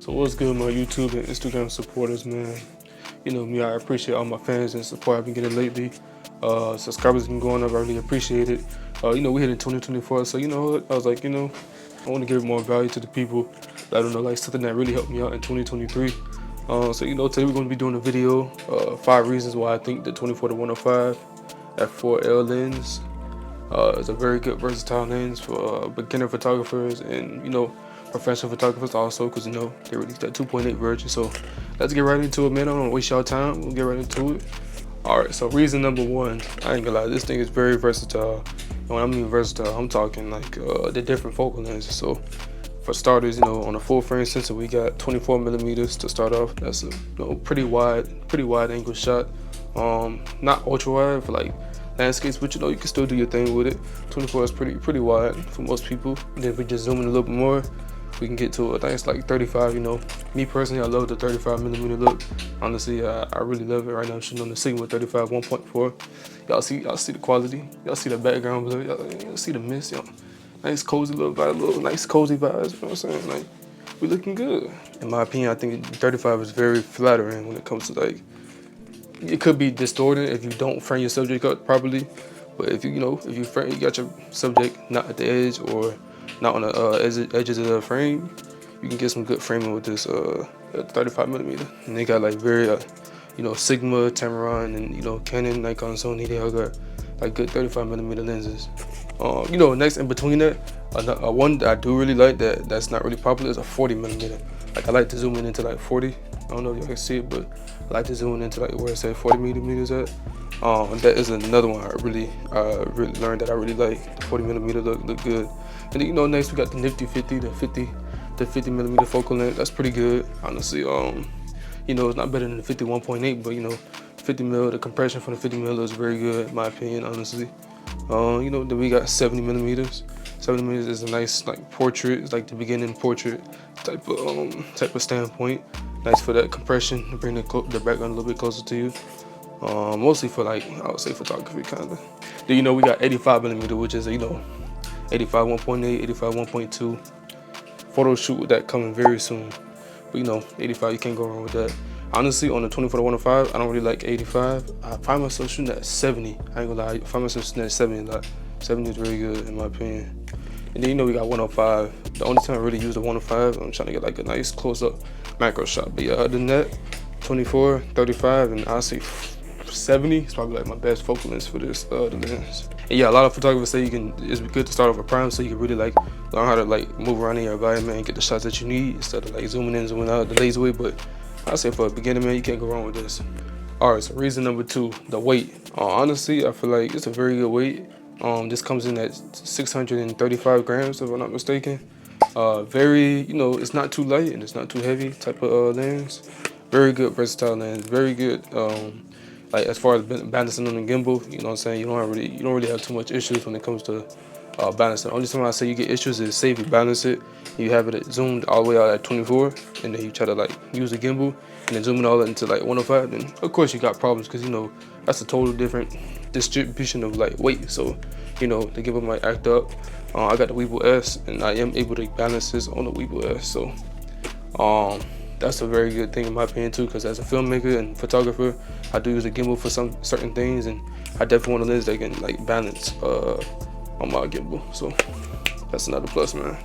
So what's good, my YouTube and Instagram supporters, man? You know me, I appreciate all my fans and support I've been getting lately. Subscribers been going up, I really appreciate it. You know, we hit in 2024, so you know what? I was like, I want to give more value to the people. I don't know, like something that really helped me out in 2023. So you know, today we're going to be doing a video, 5 reasons why I think the 24-105 f4L lens is a very good versatile lens for beginner photographers and professional photographers also, because they released that 2.8 version. So let's get right into it, man. I don't want to waste y'all time. We'll get right into it. All right, so reason number 1, I ain't gonna lie, this thing is very versatile. And when I mean versatile, I'm talking like the different focal lenses. So for starters, on a full frame sensor, we got 24 millimeters to start off. That's a pretty wide angle shot. Not ultra wide for like landscapes, but you can still do your thing with it. 24 is pretty wide for most people. And then if we just zoom in a little bit more, we can get to, I think it's like 35. Me personally, I love the 35 millimeter look. Honestly, I really love it. Right now I'm shooting on the Sigma 35 1.4. Y'all see the quality. Y'all see the background blur. Y'all see the mist. Nice cozy little vibe, nice cozy vibes. You know what I'm saying? Like, we looking good. In my opinion, I think 35 is very flattering when it comes to like. It could be distorted if you don't frame your subject up properly, but if you got your subject not at the edge or not on the edges of the frame, you can get some good framing with this 35 millimeter. And they got like very Sigma, Tamron, and Canon, Nikon, Sony. They all got like good 35 millimeter lenses. Next in between that, one that I do really like that's not really popular is a 40 millimeter. Like, I like to zoom in into like 40. I don't know if y'all can see it, but I like to zoom in into like where it says 40 millimeters at. And that is another one I really learned that I really like. 40 millimeter look good. And then, next we got the nifty 50, the 50 millimeter focal length. That's pretty good, honestly. It's not better than the 51.8, but 50 mil, the compression from the 50 mil is very good in my opinion, honestly. Then we got 70 millimeters. 70 millimeters is a nice like portrait. It's like the beginning portrait type of standpoint. Nice for that compression to bring the background a little bit closer to you. Mostly for like, I would say photography kind of. Then we got 85 millimeter, which is 85 1.8, 85 1.2. Photo shoot with that coming very soon. But 85, you can't go wrong with that. Honestly, on the 24-105, I don't really like 85. I find myself shooting at 70. I ain't gonna lie, I find myself shooting at 70 a lot. 70 is very good in my opinion. And then we got 105. The only time I really use the 105, I'm trying to get like a nice close-up macro shot. But yeah, other than that, 24, 35, and I say 70 is probably like my best focal length for this the lens. And yeah, a lot of photographers say it's good to start off a prime, so you can really like learn how to like move around in your environment and get the shots that you need instead of like zooming in, zooming out the lazy way. But I say for a beginner, man, you can't go wrong with this. All right, so reason number 2, the weight. Honestly, I feel like it's a very good weight. This comes in at 635 grams, if I'm not mistaken. Very, it's not too light and it's not too heavy type of lens. Very good versatile lens. Very good. Like as far as balancing on the gimbal, you know what I'm saying. You don't really have too much issues when it comes to balancing. Only time I say you get issues is say if you balance it, you have it zoomed all the way out at 24, and then you try to like use the gimbal and then zoom it all into like 105. Then of course you got problems because that's a total different distribution of like weight. So the gimbal might act up. I got the Weebill S, and I am able to balance this on the Weebill S. So that's a very good thing in my opinion too, because as a filmmaker and photographer, I do use a gimbal for some certain things, and I definitely want a lens that can like balance on my gimbal. So that's another plus, man.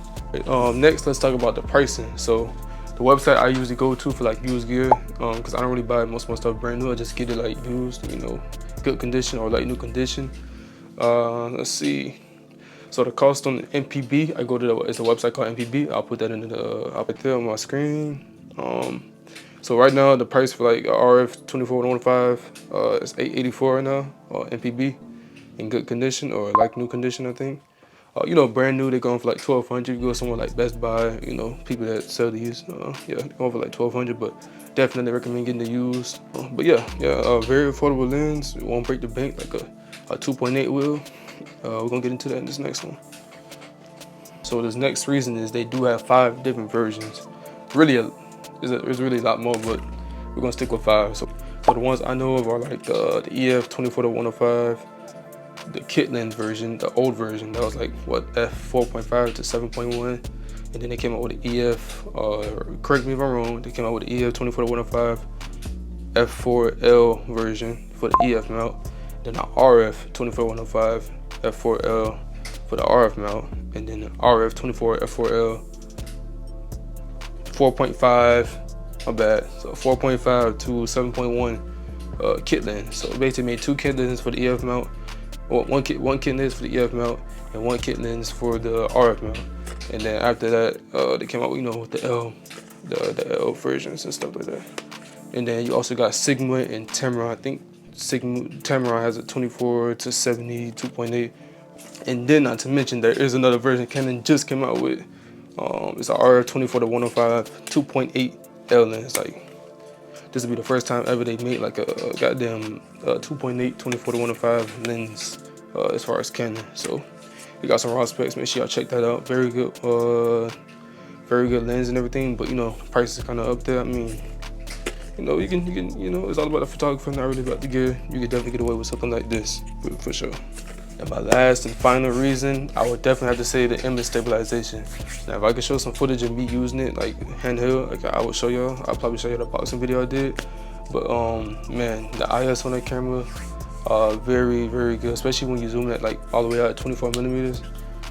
Next, let's talk about the pricing. So the website I usually go to for like used gear, because I don't really buy most of my stuff brand new. I just get it like used, good condition or like new condition. Let's see. So the cost on the MPB, I go to it's a website called MPB. I'll put that in I'll put that on my screen. So right now the price for like a RF 24-105 is $884 right now, MPB, in good condition or like new condition, I think. Brand new, they're going for like $1,200. You go somewhere like Best Buy, people that sell these, yeah, they're going for like $1,200, but definitely recommend getting the used. But yeah, very affordable lens. It won't break the bank, like a 2.8 will. We're gonna get into that in this next one. So this next reason is they do have 5 different versions. Really, there's really a lot more, but we're gonna stick with 5. So the ones I know of are like the EF 24-105, the kit lens version, the old version that was like what, f4.5 to 7.1. and then they came out with the EF. Correct me if I'm wrong. They came out with the EF 24-105 f4L version for the EF mount, then the RF 24-105 f4L for the RF mount, and then the RF 24 f4L 4.5. My bad. So 4.5 to 7.1 kit lens. So basically made 2 kit lenses for the EF mount, or one kit lens for the EF mount and 1 kit lens for the RF mount. And then after that, they came out, with the L versions and stuff like that. And then you also got Sigma and Tamron. I think Tamron has a 24 to 70 2.8. And then not to mention there is another version Canon just came out with. It's a RF 24-105 2.8 L lens. Like, this will be the first time ever they made like a goddamn 2.8 24-105 lens as far as Canon. So they got some raw specs. Make sure y'all check that out. Very good lens and everything. But price is kind of up there. I mean, you can it's all about the photography, not really about the gear. You can definitely get away with something like this for sure. And my last and final reason, I would definitely have to say the image stabilization. Now, if I could show some footage of me using it, like handheld, like I would show y'all. I'll probably show you the boxing video I did. But man, the IS on that camera, very, very good. Especially when you zoom it like all the way out at 24 millimeters,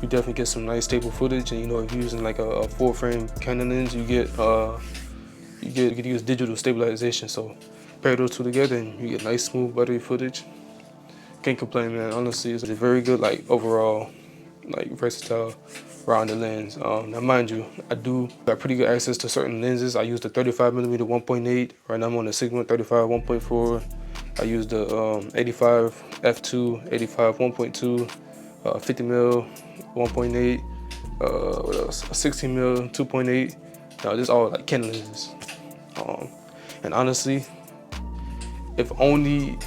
you definitely get some nice stable footage. And if you're using like a full frame Canon lens, you get to use digital stabilization. So pair those two together, and you get nice, smooth, buttery footage. Can't complain, man. Honestly, it's a very good, like, overall, like, versatile rounded lens. Now, mind you, I do got pretty good access to certain lenses. I use the 35mm 1.8. Right now, I'm on the Sigma 35 1.4. I use the 85 f2, 85 1.2, 50mm 1.8. What else? 16mm 2.8. Now, this is all like Canon lenses. And honestly, if only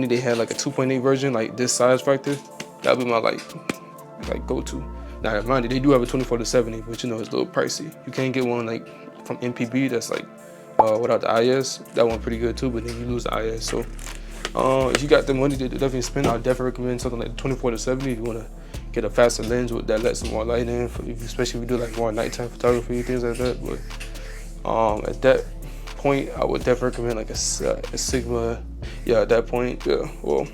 they had like a 2.8 version, like this size factor, that'd be my like go-to. Now, mind you, they do have a 24-70, but it's a little pricey. You can't get one like from MPB that's like without the IS. That one pretty good too, but then you lose the IS. So if you got the money to definitely spend, I'd definitely recommend something like the 24-70 if you want to get a faster lens that lets some more light in, especially if you do like more nighttime photography, things like that. But at that point, I would definitely recommend like a Sigma. Yeah, at that point, yeah. Well,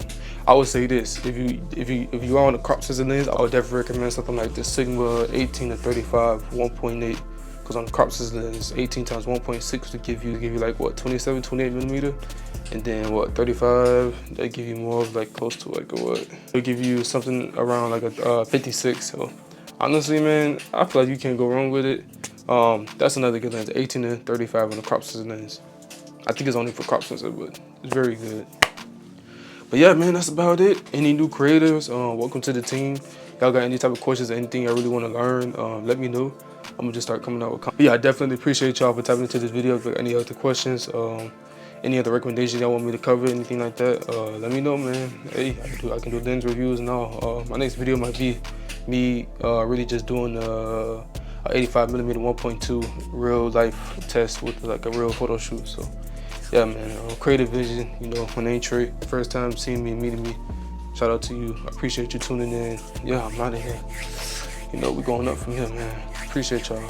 I would say this: if you are on the crop sensor lens, I would definitely recommend something like the Sigma 18-35 1.8, because on the crop sensor lens, 18 times 1.6 would give you like what 27, 28 millimeter, and then what 35, they give you more of like close to like a what? They give you something around like a 56. So honestly, man, I feel like you can't go wrong with it. That's another good lens, 18-35 on the crop sensor lens. I think it's only for crop sensor, but it's very good. But yeah, man, that's about it. Any new creators, welcome to the team. Y'all got any type of questions or anything I really want to learn, let me know. I'm gonna just start coming out with content. But yeah, I definitely appreciate y'all for tapping into this video. If you got any other questions, any other recommendations y'all want me to cover, anything like that, let me know, man. Hey, I can do lens reviews and all. My next video might be me really just doing 85mm 1.2 real life test with like a real photo shoot. So yeah, man, creative vision, my name Trey. First time seeing me, meeting me, shout out to you. I appreciate you tuning in. Yeah, I'm out of here. We're going up from here, man. Appreciate y'all.